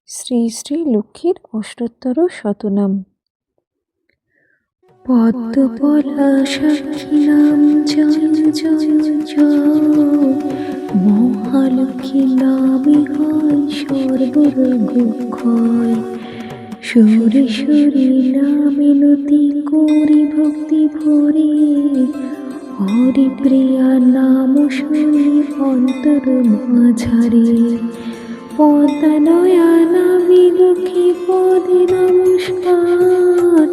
শ্রী শ্রী লক্ষ্মীর অষ্টোত্তর শতনাম। পদ্মপলাশাখী নাম জয় জয় জয়, মহালক্ষ্মী নামে হয় সর্বরোগ ক্ষয়। সুরেশ্বরী নামে নতি করি ভক্তি ভরে, হরিপ্রিয়া নাম শুনি অন্তর মাঝারে। পদ্মানয়া নামে লক্ষ্মী পদে নমস্কার,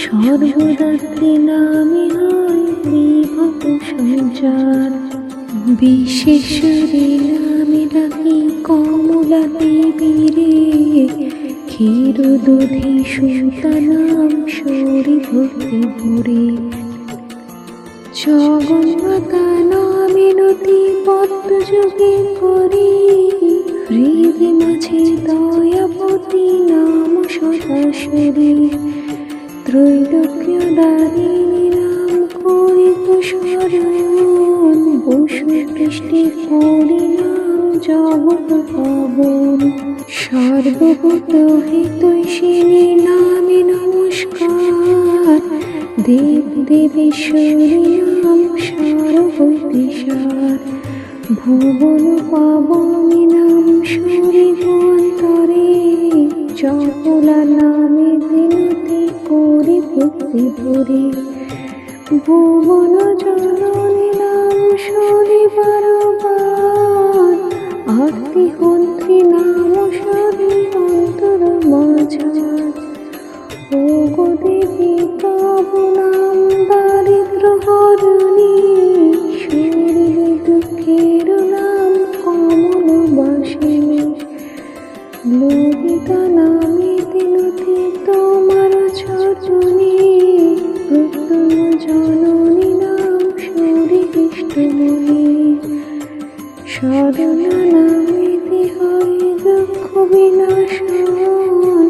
সর্বদাত্রী নামে হয় বিভব সঞ্চার। বিশেশ্বরী নামে ডাকি কমলা দেবীরে, ক্ষীরদধি সুতা নাম সরি ভক্তি ভরে। জগন্মাতা নামে নতি পদ্মযোগে করি, হৃদি মাঝে দয়াপতি নাম সদাশরী। ত্রৈলোক্যদারিণী নাম করি স্মরণ, বসু পৃষ্ঠে করি নাম জগৎ পাবন। সর্বভূত হিতৈষিণী নামে নমস্কার, দেব দেবেশ্বরী নাম সার হইতে সার। ভুবন পাবনী নাম শরীর অন্তরে, চপলা নামে বিনতি করি ভক্তি ভরে। ভুবন জননী নাম শরী বারবার, আরতি হন্ত্রী নাম শরী অন্তর মাঝার। ও গো দেবী তব নাম দারিদ্র হরণী, শরীরে দুঃখের নাম কমল বাসিনী। ললিতা নামে বিনতি তোমার চরণে, প্রত্যয় জননী নাম শরী বিষ্ণুমণি। সরলা নামে হয় দুঃখ বিনাশন,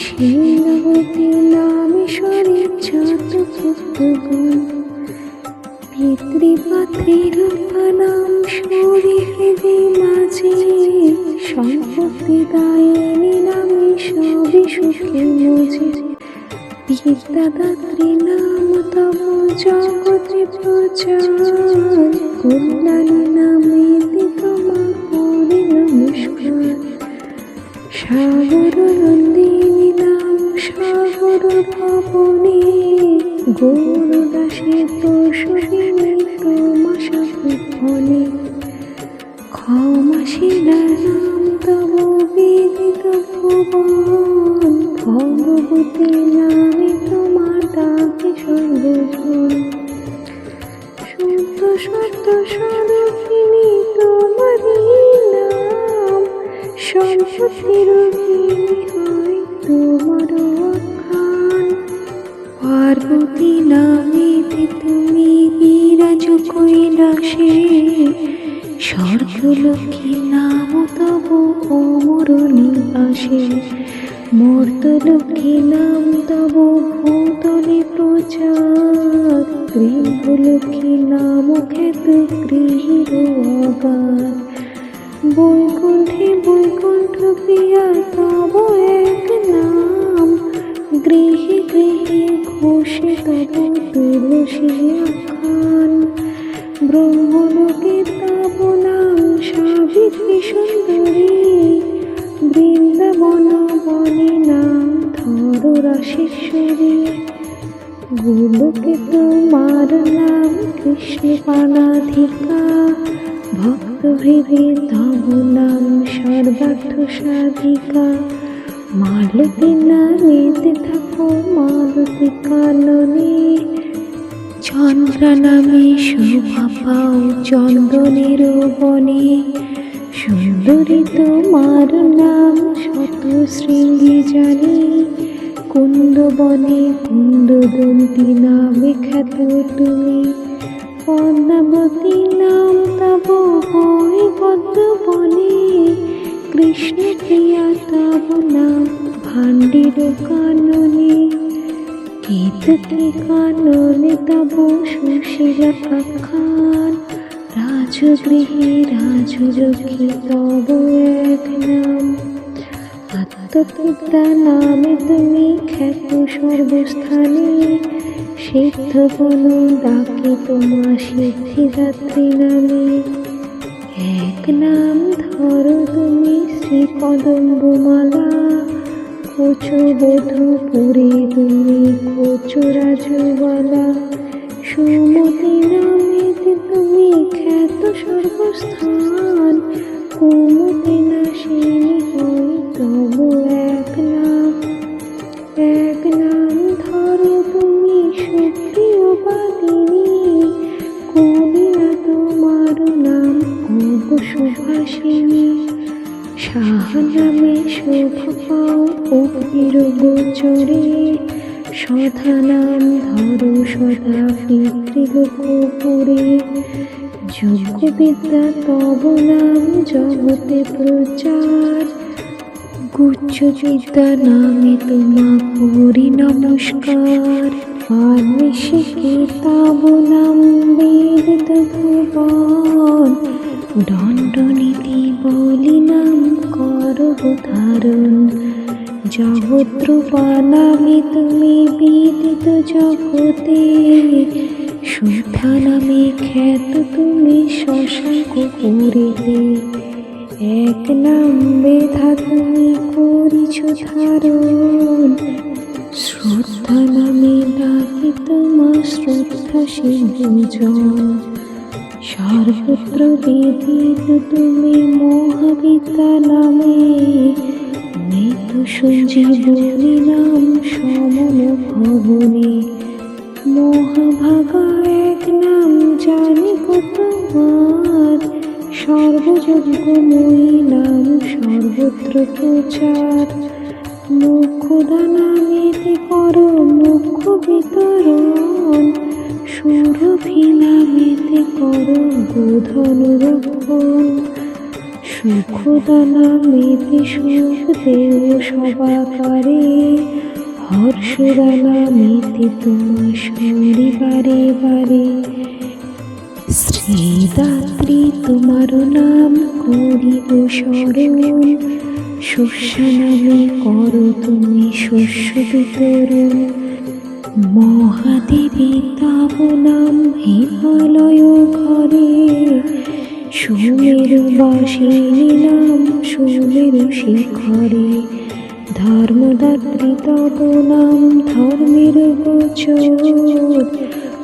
শীলবতী নামে শরী যত ভক্তগণ। পিতৃপাত্রীরূপা নাম শরী হৃদি মাঝে, সম্পত্তি দায়িনী নামে সবই সুখে মজে। বিদ্যাদাত্রী নাম তব জগতে প্রচার, কল্যাণী নামে তোমা করি নমস্কার। সাগর নন্দিনী নাম সাগর ভবনে, গৌরদাসে তোষিনী তোমা সাধনে। ক্ষমাশীলা নাম তব বিদিত ভুবন, ভগবতী নামে তোমার ডাকে সর্বজন। শুদ্ধ সত্য স্বরূপিণী তোমারই নাম, সম্পত্তি রূপিণী হয় তোমার আখ্যান। পার্বতী নামে তুমি বিরাজ কৈলাসে, স্বর্গলক্ষ্মী নাম তব অমর নিবাসে। মর্তলক্ষ্মী নাম তব ভূতলে প্রচার, গৃহলক্ষ্মী নাম খ্যাত গৃহীর আগার। বৈকুণ্ঠে বৈকুণ্ঠ প্রিয়া তব এক নাম, গৃহে গৃহে ঘোষে তব তুলসী আখ্যান। ব্রহ্মলোকে তব নাম সাবিত্রী সুন্দরী, বৃন্দাবন বনে নাম ধর রাশেশ্বরী। গোলোকে তোমার নাম কৃষ্ণ পানাধিকা, ভক্ত হৃদে তব নাম সর্বার্থ সাধিকা। মালতী নামেতে থাকো মালতী কাননে, চন্দ্রা নামে শোভা পাও চন্দনের বনে। সুন্দরী তোমার নাম শত শৃঙ্গী জানি, কুন্দবনে কুন্দদন্তী নামে খ্যাত তুমি। পদ্মাবতী নাম তব হয় পদ্মবনে, কৃষ্ণ প্রিয়া তব নাম ভাণ্ডির কাননে। কীর্তি কাননে তব সুশীলা আখ্যান, রাজগৃহে রাজলক্ষ্মী তব এক নাম। প্রতিজ্ঞা নামে তুমি খ্যাত সর্বস্থানে, সিদ্ধ বন ডাকে তোমা সিদ্ধিদাত্রী নামে। এক নাম ধরো তুমি শ্রী কদম্বমালা, কোচ বধূ পুরে তুমি কোচ রাজবালা। সুমতি নামে তুমি খ্যাত সর্বস্থান, কুমতি নাশিনী হই তব এক নাম ধরো তুমি সুপ্রিয়বাদিনী, কবি না তোমার নাম অব সুভাষিনী। সাহা নামে শোভা পাও অগ্নির গোচরে, সধা নাম ধরো সদা পিতৃলোকপুরে। যোগ্য বিদ্যা তব নাম জগতে প্রচার, গুচ্ছ বিদ্যা নামে তোমা করি নমস্কার। বাল্মীকি তব নাম বেদিত ভুবন, দণ্ডনীতি বলি নাম করব ধারণ। জগদ্রূপা নামে তুমি বিদিত জগতে, সুধা নামে খ্যাত তুমি শশাঙ্ক পুরীতে। এক নাম মেধা তুমি করিছ ধারণ, শ্রদ্ধা নামে ডাকে তোমা শ্রদ্ধা সিন্ধুজন। সর্বত্র বিদিত তুমি মহাবিদ্যা নামে, মৃত সঞ্জীবনী নাম সমন ভবনে। মহাভাগা এক নাম জানি তোমার, সর্বযজ্ঞময়ী নাম সর্বত্র প্রচার। মুখ্যদা নামেতে করো মুখ্য বিতরণ, সুরভি নামেতে করো গোধন রক্ষণ। সুখদা নামেতে সুখ দেও সবাকারে, হর্ষদা নামেতে তোমা শরী বারে বারে। শ্রীদাত্রী তোমার নাম করিব স্মরণ, শস্য নামে করো তুমি শস্য বিতরণ। মহাদেবী তব নাম হিমালয় ঘরে, সুমেরু বাসিনী নাম সুমেরু শিখরে। ধর্মদাত্রী তব নাম ধর্মের গোচর,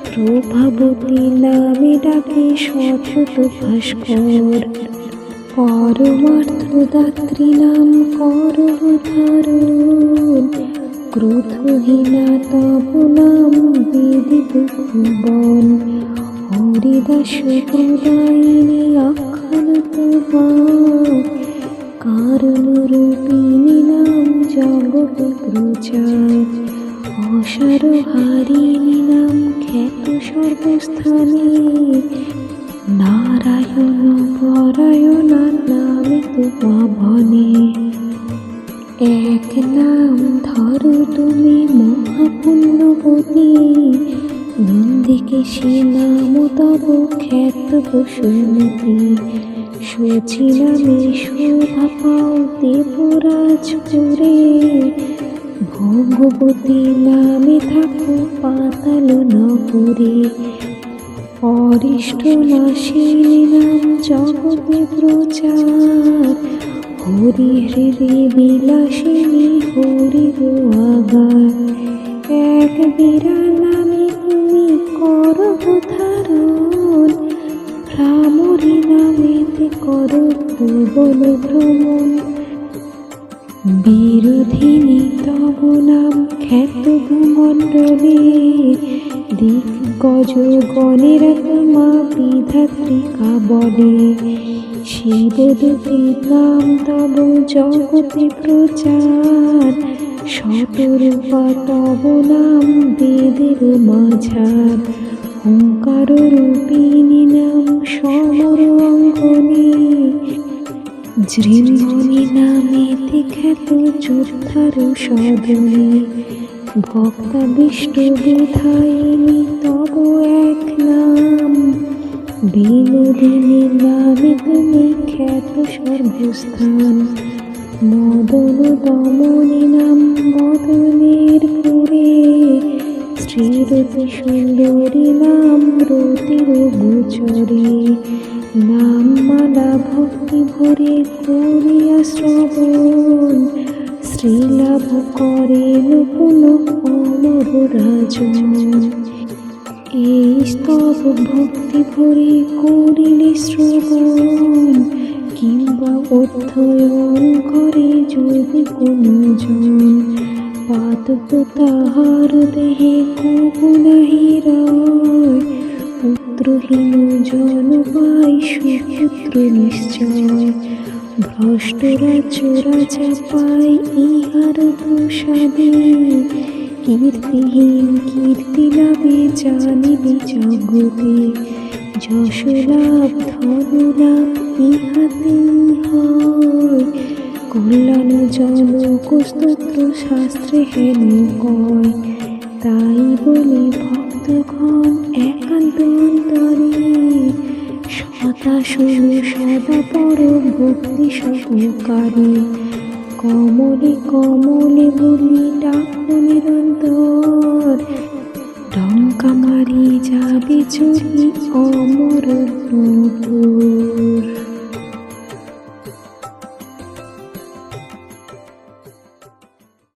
প্রভাবতী নামে ডাকে শতত ভাস্কর। পরমার্থদাত্রী নাম করব ধারণ, ক্রোধহীনা তব নাম বেদিত ভুবন। হরিদাস প্রদায়িনী আখ্যান তোমার, কারণ রূপিণী নাম জগতে প্রচার। অসারহারিণী নাম খ্যাত সর্বস্থানে, নারায়ণ পরায়ণা নামে তোমা বনে। এক নাম ধরো তুমি মহাপুণ্যবতী, নন্দিকেশী নাম তব খ্যাত বসুমতী। শচী নামে শোভা পাও দেবরাজপুরে, ভগবতী নামে থাকো পাতাল নগরে। অরিষ্ট নাশিনী নাম জগতে প্রচার, হরি হৃদে বিলাসিনী হরির আগার। এক বীরা নামে তুমি করো ধারণ, ভ্রামরী নামেতে করো ভুবন ভ্রমণ। বিরোধিনী তব নাম খ্যাত ভূমণ্ডলে, দিগ্গজ গণেরা তোমা বিধাত্রিকা বলে। শিবদূতী নাম তব জগতে প্রচার, শতরূপা তব নাম বেদের মাঝার। ওঙ্কার রূপিণী নাম সমর অঙ্গনে, জৃম্ভণী নামেতে খ্যাত যোদ্ধার সদনে। ভক্তাবিষ্ট বিধায়িনী তব এক নাম, বিনোদিনী নামে তুমি খ্যাত সর্বস্থান। মদন দমনে নাম মদনের পুরে, শ্রীরতি সুন্দরী নাম রতির গোচরে। নাম মালা ভক্তি ভরে করিয়া শ্রবণ, শ্রীলাভ করেন পুনঃ অমর রাজন। এই স্তব ভক্তি ভরে করিলে শ্রবণ, কিংবা অধ্যয়ন করে যদি কোনো জন। পাদপ তাহার দেহে কবু নাহি রয়, পুত্রহীন জন পাই সুপুত্র নিশ্চয়। ভ্রষ্ট রাজ্য রাজা পাই ইহার প্রসাদে, কীর্তিহীন কীর্তি লাভে জানিবে জগতে। যশ লাভ ধন লাভ ইহাতেই হয়, কল্যাণ জনক স্তোত্র শাস্ত্রে হেন কয়। তাই বলি ভক্তগণ একান্ত অন্তরে, সদা শুনো সদা পর ভক্তি সহকারে। কমলে কমলে বলি ডাকো নিরন্তর, ডঙ্কা মারি যাবে যদি অমর নূপুর।